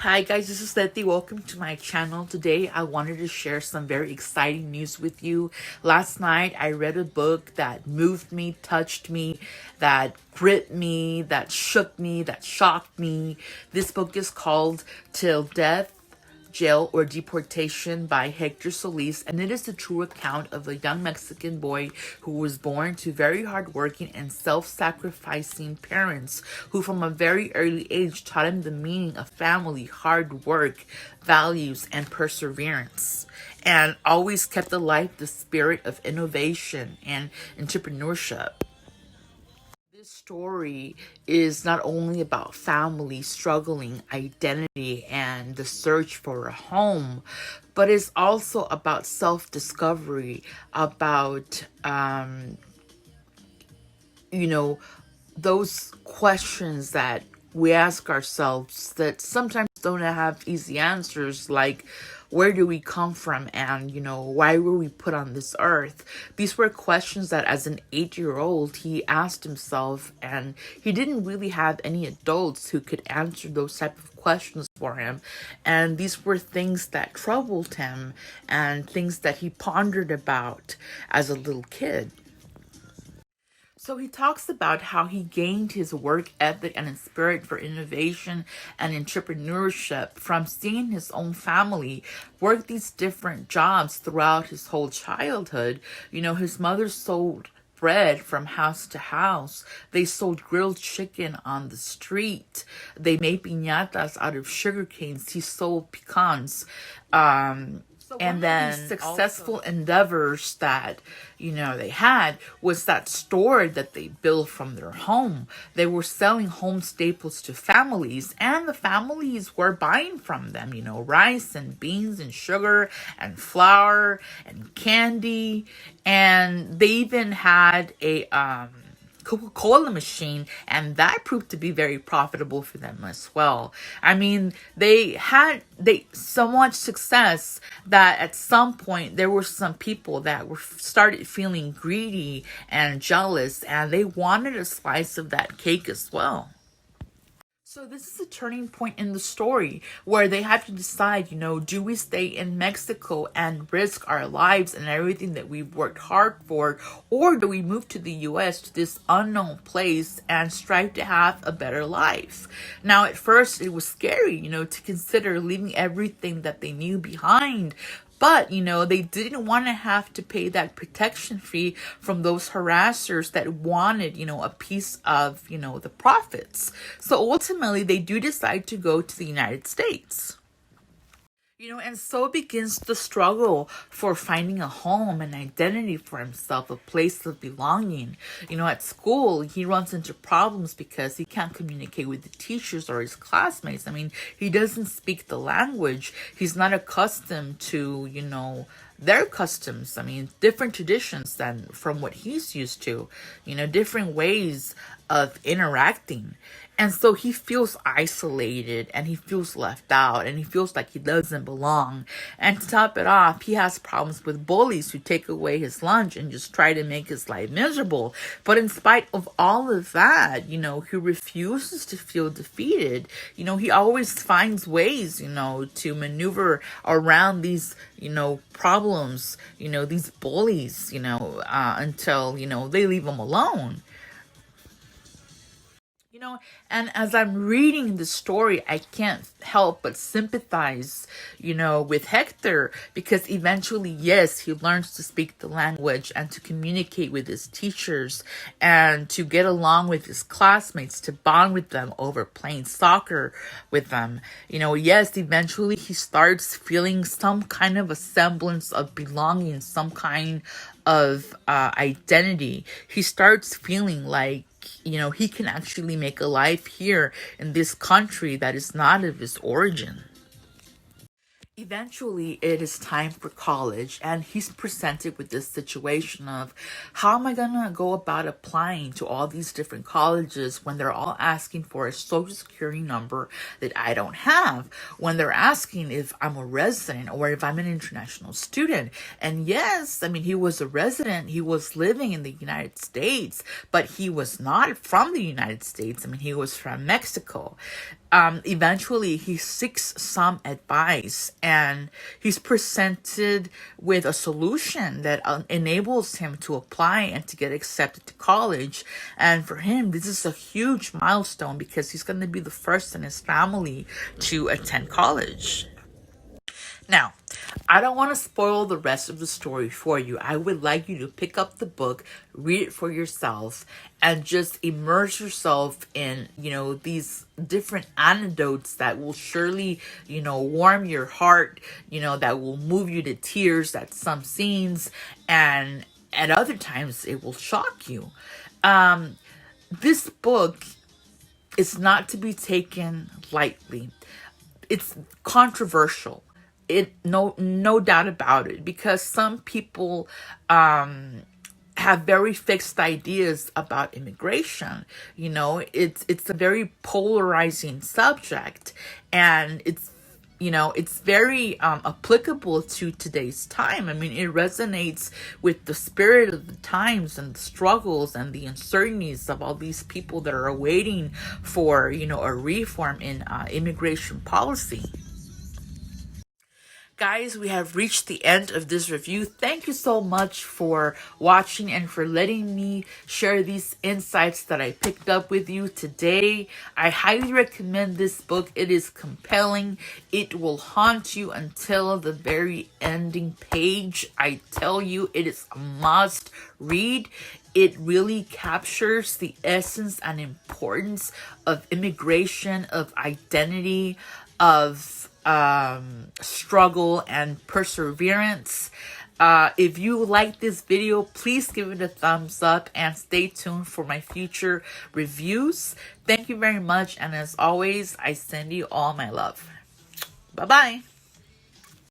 Hi guys, this is Letty. Welcome to my channel. Today I wanted to share some very exciting news with you. Last night I read a book that moved me, touched me, that gripped me, that shook me, that shocked me. This book is called Till Death, Jail or Deportation by Hector Soliz, and it is the true account of a young Mexican boy who was born to very hardworking and self-sacrificing parents who from a very early age taught him the meaning of family, hard work, values, and perseverance, and always kept alive the spirit of innovation and entrepreneurship. This story is not only about family struggling, identity, and the search for a home, but it's also about self-discovery, about, those questions that we ask ourselves that sometimes don't have easy answers, like where do we come from, and why were we put on this earth? These were questions that as an 8-year-old he asked himself, and he didn't really have any adults who could answer those type of questions for him. And these were things that troubled him and things that he pondered about as a little kid. So he talks about how he gained his work ethic and his spirit for innovation and entrepreneurship from seeing his own family work these different jobs throughout his whole childhood. His mother sold bread from house to house. They sold grilled chicken on the street. They made piñatas out of sugar canes. He sold pecans. And then successful endeavors that, they had was that store that they built from their home. They were selling home staples to families, and the families were buying from them, rice and beans and sugar and flour and candy. And they even had a, Coca-Cola machine, and that proved to be very profitable for them as well. I mean, they had so much success that at some point there were some people that were started feeling greedy and jealous, and they wanted a slice of that cake as well. So this is a turning point in the story where they have to decide, do we stay in Mexico and risk our lives and everything that we've worked hard for, or do we move to the US, to this unknown place, and strive to have a better life? Now, at first, it was scary, to consider leaving everything that they knew behind. But, they didn't want to have to pay that protection fee from those harassers that wanted, a piece of, the profits. So ultimately, they do decide to go to the United States. And so begins the struggle for finding a home, an identity for himself, a place of belonging. At school, he runs into problems because he can't communicate with the teachers or his classmates. I mean, he doesn't speak the language. He's not accustomed to, their customs. I mean, different traditions than from what he's used to, different ways of interacting. And so he feels isolated, and he feels left out, and he feels like he doesn't belong. And to top it off, he has problems with bullies who take away his lunch and just try to make his life miserable. But in spite of all of that, he refuses to feel defeated. He always finds ways, to maneuver around these, problems, these bullies, until, they leave him alone. And as I'm reading the story, I can't help but sympathize, with Hector, because eventually, yes, he learns to speak the language and to communicate with his teachers and to get along with his classmates, to bond with them over playing soccer with them. Yes, eventually he starts feeling some kind of a semblance of belonging, some kind of identity. He starts feeling like, he can actually make a life here in this country that is not of his origin. Eventually, it is time for college, and he's presented with this situation of, how am I gonna go about applying to all these different colleges when they're all asking for a social security number that I don't have, when they're asking if I'm a resident or if I'm an international student. And yes, I mean, he was a resident, he was living in the United States, but he was not from the United States. I mean, he was from Mexico. eventually he seeks some advice, and he's presented with a solution that enables him to apply and to get accepted to college. And for him, this is a huge milestone because he's going to be the first in his family to attend college. Now, I don't want to spoil the rest of the story for you. I would like you to pick up the book, read it for yourself, and just immerse yourself in, these different anecdotes that will surely, warm your heart, that will move you to tears at some scenes, and at other times it will shock you. This book is not to be taken lightly. It's controversial. No doubt about it, because some people have very fixed ideas about immigration. It's a very polarizing subject, and it's very applicable to today's time. I mean, it resonates with the spirit of the times and the struggles and the uncertainties of all these people that are waiting for a reform in immigration policy. Guys, we have reached the end of this review. Thank you so much for watching and for letting me share these insights that I picked up with you today. I highly recommend this book. It is compelling. It will haunt you until the very ending page. I tell you, it is a must read. It really captures the essence and importance of immigration, of identity, of struggle and perseverance. If you like this video, please give it a thumbs up and stay tuned for my future reviews. Thank you very much, and as always, I send you all my love. Bye bye.